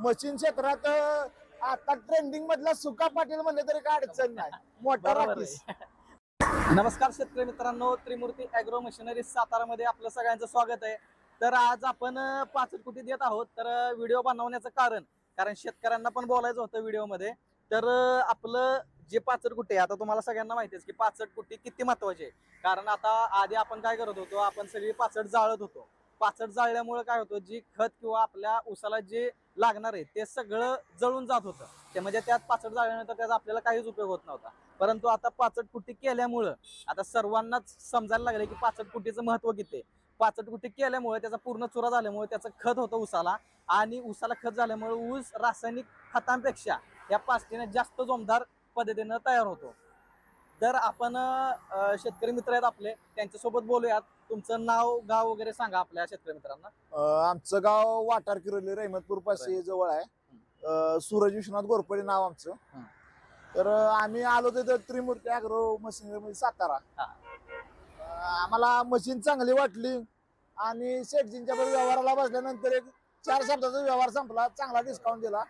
Machine क्षेत्रात आता trending मधला सुका पाटील म्हणले तरी काय अडचण नाही. मोठा राखीस. नमस्कार शेतकरी मित्रांनो, त्रिमूर्ती ॲग्रो मशिनरी सातारामध्ये आपलं सगळ्यांचं स्वागत आहे. तर आज आपण पाचट कुटी देत आहोत. तर व्हिडिओ बनवण्याचं कारण शेतकऱ्यांना पण बोलायचं होतं व्हिडिओमध्ये. तर आपलं जे पाचट कुटी आता तुम्हाला सगळ्यांना माहिती आहे की पाचट कुटी किती महत्वाची आहे. कारण आता आधी आपण काय करत होतो, आपण सगळी पाचट जाळत होतो. पाचट जाळल्यामुळे काय होतं, जी खत किंवा आपल्या उसाला जे लागणार आहे ते सगळं जळून जात होतं. ते म्हणजे त्यात पाचट जाळल्यानंतर त्याचा आपल्याला काहीच उपयोग होत नव्हता. परंतु आता पाचट कुटी केल्यामुळं आता सर्वांनाच समजायला लागले की पाचट कुटीचं महत्व किती आहे. पाचट कुटी केल्यामुळे त्याचा पूर्ण चुरा झाल्यामुळे त्याचं खत होतं उसाला, आणि उसाला खत झाल्यामुळे ऊस रासायनिक खतांपेक्षा या पाचटीने जास्त जोमदार पद्धतीनं तयार होतो. तर आपण शेतकरी मित्र आहेत आपले, त्यांच्यासोबत बोलूयात. तुमचं नाव गाव वगैरे सांगा आपल्या शेतकरी मित्रांना. आमचं गाव वाटार किरोली रहमतपूर पाशी जवळ आहे. सूरज विश्वनाथ गोरपडे नाव आमचं. तर आम्ही आलो तिथं त्रिमूर्ती ॲग्रो मशिनरी सातारा. आम्हाला मशीन चांगली वाटली आणि शेठजींच्या बरोबर व्यवहाराला बसल्यानंतर एक 4 शब्दाचा व्यवहार संपला, चांगला डिस्काउंट दिला.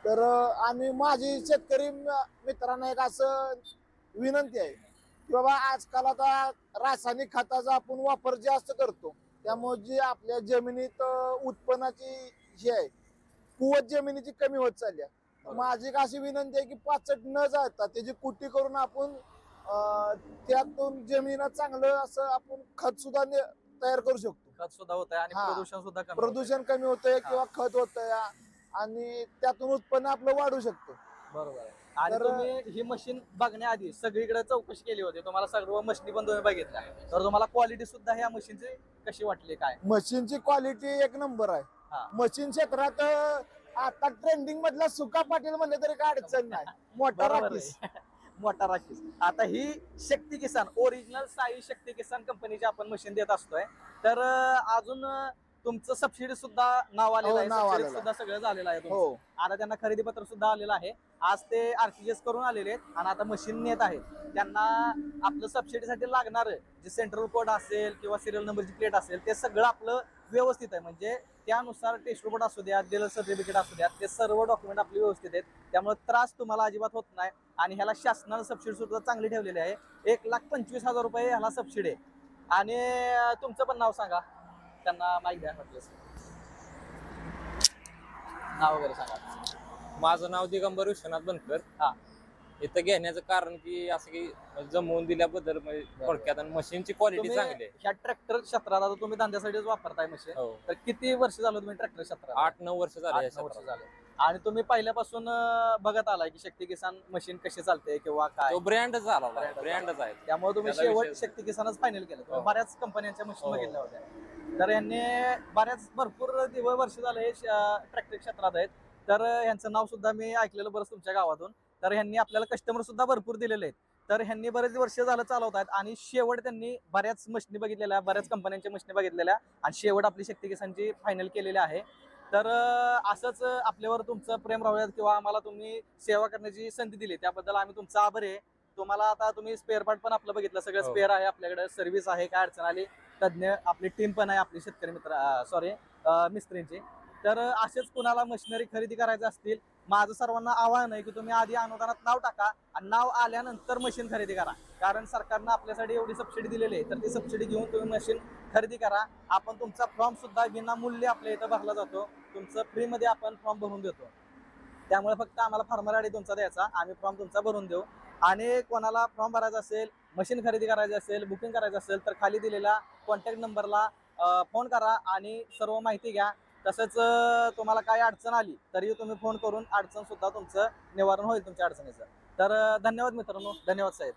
तर आणि माझी शेतकरी मित्रांना एक असं विनंती आहे की बाबा आजकाल आता रासायनिक खताचा आपण वापर जास्त करतो, त्यामुळे जी आपल्या जमिनीत उत्पन्नाची जी आहे कुवत जमिनीची कमी होत चालली आहे. माझी अशी विनंती आहे की पाचट न जाता त्याची कुटी करून आपण त्यातून जमिनीला चांगलं असं आपण खत सुद्धा तयार करू शकतो. खत सुद्धा होत आहे आणि प्रदूषण सुद्धा कमी प्रदूषण कमी होतंय किंवा खत होतंय आणि त्यातून उत्पन्न आपलं वाढू शकतो. बरोबर आहे. आणि तुम्ही ही मशीन बघण्याआधी सगळीकडे चौकशी केली होती, तुम्हाला सर्व मशीनी पण तुम्ही बघितल्या, तर तुम्हाला क्वालिटी सुद्धा ह्या मशीनची कशी वाटली? काय मशीनची क्वालिटी एक नंबर आहे. मशीन क्षेत्रात आता ट्रेंडिंग मधला सुका पाटील म्हणले तरी काय अडचण नाही. मोठा राखीस. मोठा राखीस. आता ही शक्ती किसान ओरिजिनल साई शक्ती किसान कंपनीची आपण मशीन देत असतोय. तर अजून तुमचं सबसिडी सुद्धा नाव आलेलं आहे, सबसिडी सुद्धा सगळं झालेलं आहे. आता त्यांना खरेदी पत्र सुद्धा आलेलं आहे. आज ते आरटीजीएस करून आलेले आहेत आणि आता मशीन नेत आहेत. त्यांना आपलं सबसिडीसाठी लागणार जे सेंट्रल कोड असेल किंवा सिरियल नंबरची प्लेट असेल ते सगळं आपलं व्यवस्थित आहे. म्हणजे त्यानुसार टेस्ट रिपोर्ट असू द्या, डीलर सर्टिफिकेट असू द्या, ते सर्व डॉक्युमेंट आपले व्यवस्थित आहेत. त्यामुळे त्रास तुम्हाला अजिबात होत नाही. आणि ह्याला शासनानं सबसिडी सुद्धा चांगली ठेवलेली आहे. 1,25,000 रुपये ह्याला सबसिडी आहे. आणि तुमचं पण नाव सांगा, त्यांना माहिती द्या म्हटलं. नाव वगैरे सांगा. माझं नाव दिगंबर विश्वनाथ बनकर. इथं घेण्याचं कारण की असं की जमवून दिल्याबद्दल थोडक्यात मशीनची क्वालिटी चांगली आहे. ह्या ट्रॅक्टर क्षेत्रात आता तुम्ही धंद्यासाठीच वापरताय मशीन. तर किती वर्ष झालं तुम्ही ट्रॅक्टर क्षेत्रात? 8-9 वर्ष झाले. आणि तुम्ही पहिल्यापासून बघत आलाय की शक्ती किसान मशीन कशी चालते किंवा काय? तो ब्रँडच झाला, ब्रँडच आहे. त्यामुळे तुम्ही शेवट शक्ती किसानच फायनल केलं. बऱ्याच कंपन्यांच्या मशीन बघितल्या होत्या. तर यांनी भरपूर वर्ष झाले ट्रॅक्टर क्षेत्रात आहेत. तर यांचं नाव सुद्धा मी ऐकलेलं बरंच तुमच्या गावातून. तर ह्यांनी आपल्याला कस्टमर सुद्धा भरपूर दिलेले आहेत. तर ह्यांनी बरेच वर्ष झालं चालवत आहेत आणि शेवट त्यांनी बऱ्याच मशीनी बघितलेल्या, बऱ्याच कंपन्यांच्या मशीनी बघितलेल्या आणि शेवट आपली शक्ती किसानची फायनल केलेली आहे. तर असंच आपल्यावर तुमचं प्रेम राहूयात किंवा आम्हाला तुम्ही सेवा करण्याची संधी दिली त्याबद्दल आम्ही तुमचा आभारी आहे. तुम्हाला आता तुम्ही स्पेअर पार्ट पण आपलं बघितलं, सगळं स्पेअर आहे आपल्याकडे, सर्व्हिस आहे, काय अडचण आली तज्ञ आपली टीम पण आहे, आपली शेतकरी मिस्त्रींची. तर असेच कुणाला मशिनरी खरेदी करायचं असतील, माझं सर्वांना आवाहन आहे की तुम्ही आधी अनुदानात नाव टाका आणि नाव आल्यानंतर मशीन खरेदी करा. कारण सरकारनं आपल्यासाठी एवढी सबसिडी दिलेली आहे, तर ती सबसिडी घेऊन तुम्ही मशीन खरेदी करा. आपण तुमचा फॉर्म सुद्धा विनामूल्य आपल्या इथं भरला जातो. तुमचं फ्रीमध्ये आपण फॉर्म भरून देतो. त्यामुळे फक्त आम्हाला फॉर्मर आयडी तुमचा द्यायचा, आम्ही फॉर्म तुमचा भरून देऊ. आणि कोणाला फॉर्म भरायचा असेल, मशीन खरेदी करायची असेल, बुकिंग करायचं असेल तर खाली दिलेल्या कॉन्टॅक्ट नंबरला फोन करा आणि सर्व माहिती घ्या. तसंच तुम्हाला काही अडचण आली तरी तुम्ही फोन करून अडचण सुद्धा तुमचं निवारण होईल तुमच्या अडचणीचं. तर धन्यवाद मित्रांनो, धन्यवाद साहेब.